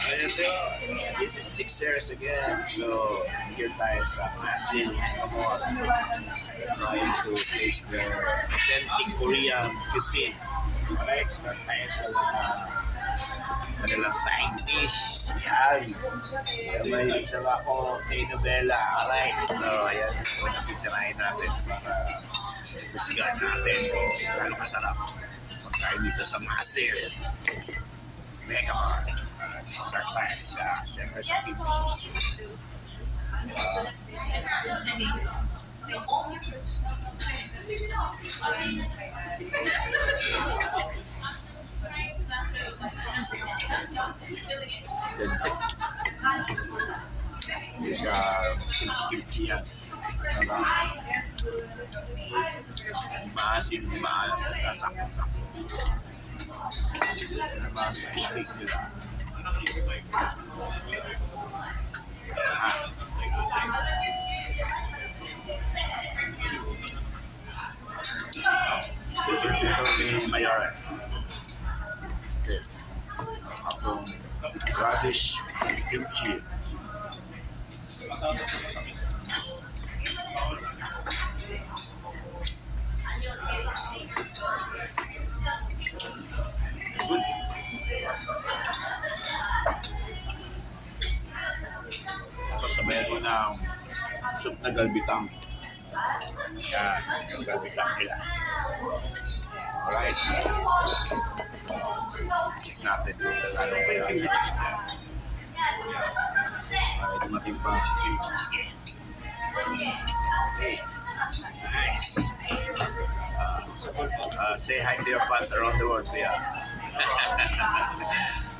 So, this is Jeczerius again. So, here tayo sa MASIL, Megamall. Trying to taste the authentic Korean cuisine. Alright, start tayo sa kanilang side dish. Yan. May isang ako, telenovela. Alright, so ayan. So, nakitirahin natin para kusigan natin kung gano'ng kasarap. Pagkain dito sa MASIL. Megamall. Start tayo siyempre sa tips. Hindi siya kimchi-kimchi yan. Maasin, sakto-sakto. Naman, i-shake nila. Ito mayroon. Okay. Atong radish kimchi. Good. Tapos sabayan mo ng soup na galbitang. Yan, yung galbitang nila. Alright. Check natin kung ano pa yung chicken. Dumating pa yung chicken. Okay. Nice. Say hi to your fans around the world, kuya.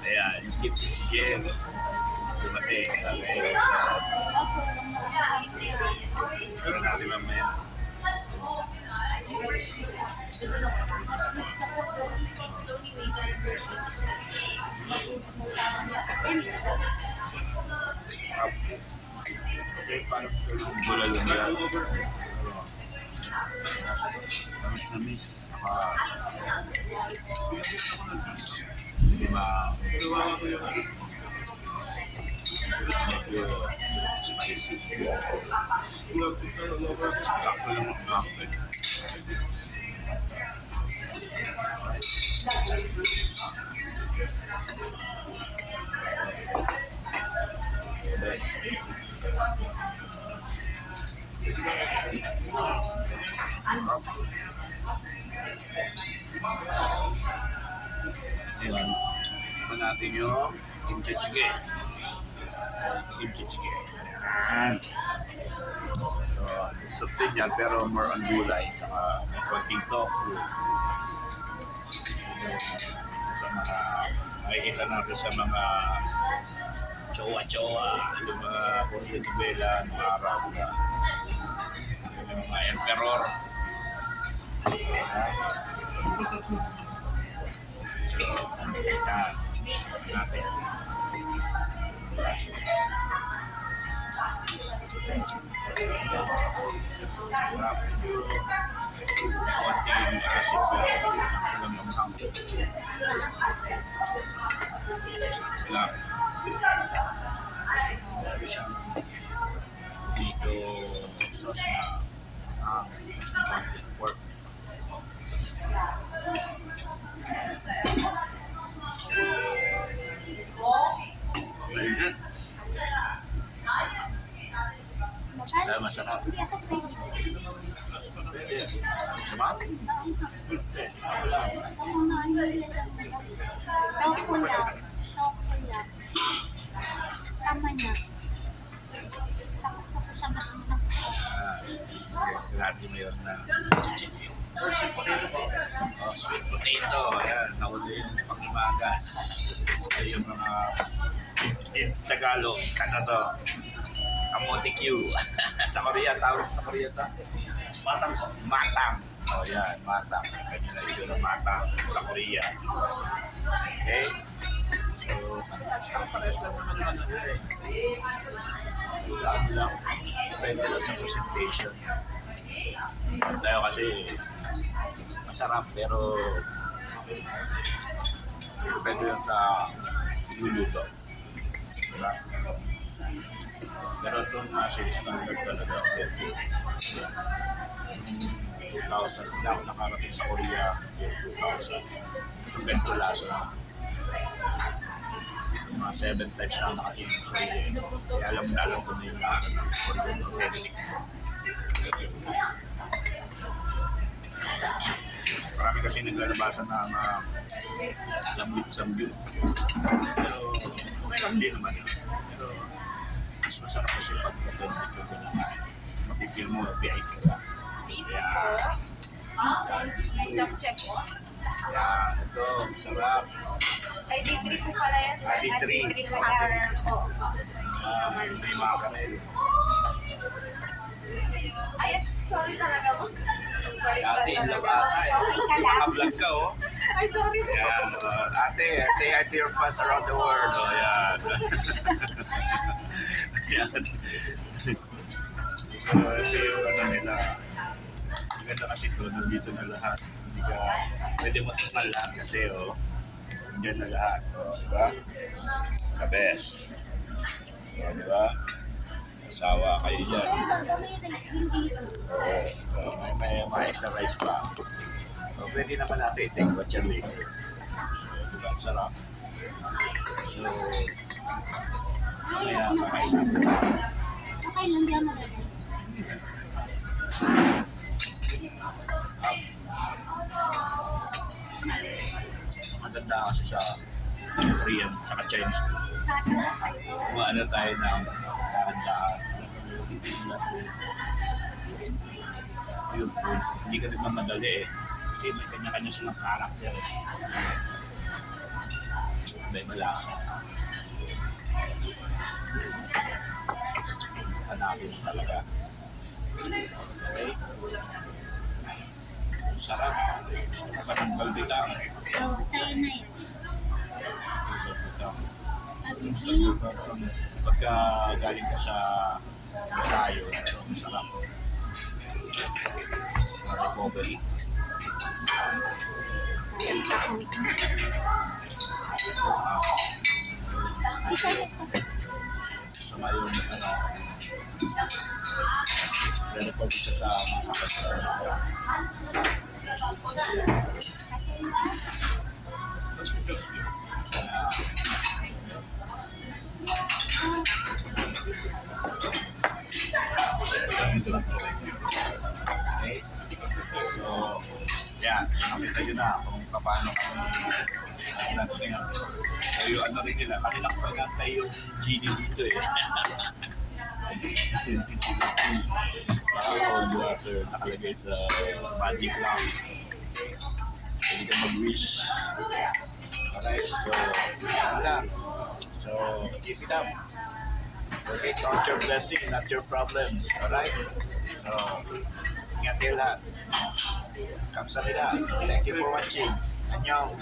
Ayan, yung kimchi chicken. Dumating. Okay, so natin mamaya. Okay, paano gulay yung gulay? Namis. Medyo spicy. Sakto lang ang kapit. Ayan, ito natin yung kimchi chicken. Kimchi chicken. Ayan. So, soup din yan, pero more on gulay. Saka may konting tofu. Sa mga makikita natin sa mga chowa-chowa, yung mga Korean novela, mga Arab na yung mga emperor. So, yan. Natin. Konting kasi sa lang yung hambo. Lang. Meron siyang dito sauce na konting pork. Ayun. Masarap. Masarap? Tama niya. Lagi mayroon na chicken. Sweet potato. Ayan, nauli yung pangimagas. Ay yung mga in Tagalog, Canada. Kamote Q. Sa Korea, tawag sa Korea ito. Matang. Matang. O yan, matang. Kanina ito na matang sa Korea. Okay? So, pares lang naman yung ano eh. Basta ano lang. Depende lang sa presentation. Tayo kasi masarap pero depende lang sa niluluto. diba? Pero itong MASIL standard talaga. 2000, hindi ako nakarating sa Korea year 2000. Ang ganito lasa na. Mga 7 times na nakatingin sa Korea. Kaya alam ko na yung lasa ng Korean authentic. Marami kasi naglalabasan na mga sambyut. Pero okay lang din naman yun. Pero mas masarap kasi pag authentic yung kinakain. Mapipil mo, VIP ka. Check mo. Yan, ito, masarap. ID3 po pala yan, sir. ID3. May makarel. Ay, sorry talaga po. Ate, in love ata eh. Naka-vlog ka oh. Ay, sorry po. Yan, ate, say hi to your fans around the world. Oh, yan. Yan. So, ito yung ano nila. Maganda kasi ito, nandito na lahat. Hindi ka, pwede mo tukal lahat kasi oh. Nandiyan na lahat. Oh, diba? The best. Oh, diba? Asawa kayo dyan. May extra rice pa. So, pwede naman natin take what you're later. Diba? Ang sarap. So, kaya kakain natin. Okay lang dyan na rin. Maganda kasi sa Korean at Chinese food. Kumaano tayo ng kahandaan. Yung food, hindi ka rin mamadali eh. Kasi may kanya-kanya silang karakter. May malasa. Hanapin mo talaga. Okay? Sarap. Gusto ka pa ng balbitang. So, sa'yo na yun. Pagka galing ka sa ensayo, masarap. Recovery. Sama yung ano, recovery ka sa masakit sa okay? So, yan. Nakita nyo na kung paano kami lunch ngayon. So, yung ano rin nila, kanilang pag-antay yung genie dito eh. Cold water, nakalagay sa magic lamp. Pwede ka mag-wish. Alright, so, yan lang. So, keep it up. Okay, count your blessing, not your problems. Alright? So, ingat kayo lahat. Kamsahamnida. Thank you for watching. Annyeong.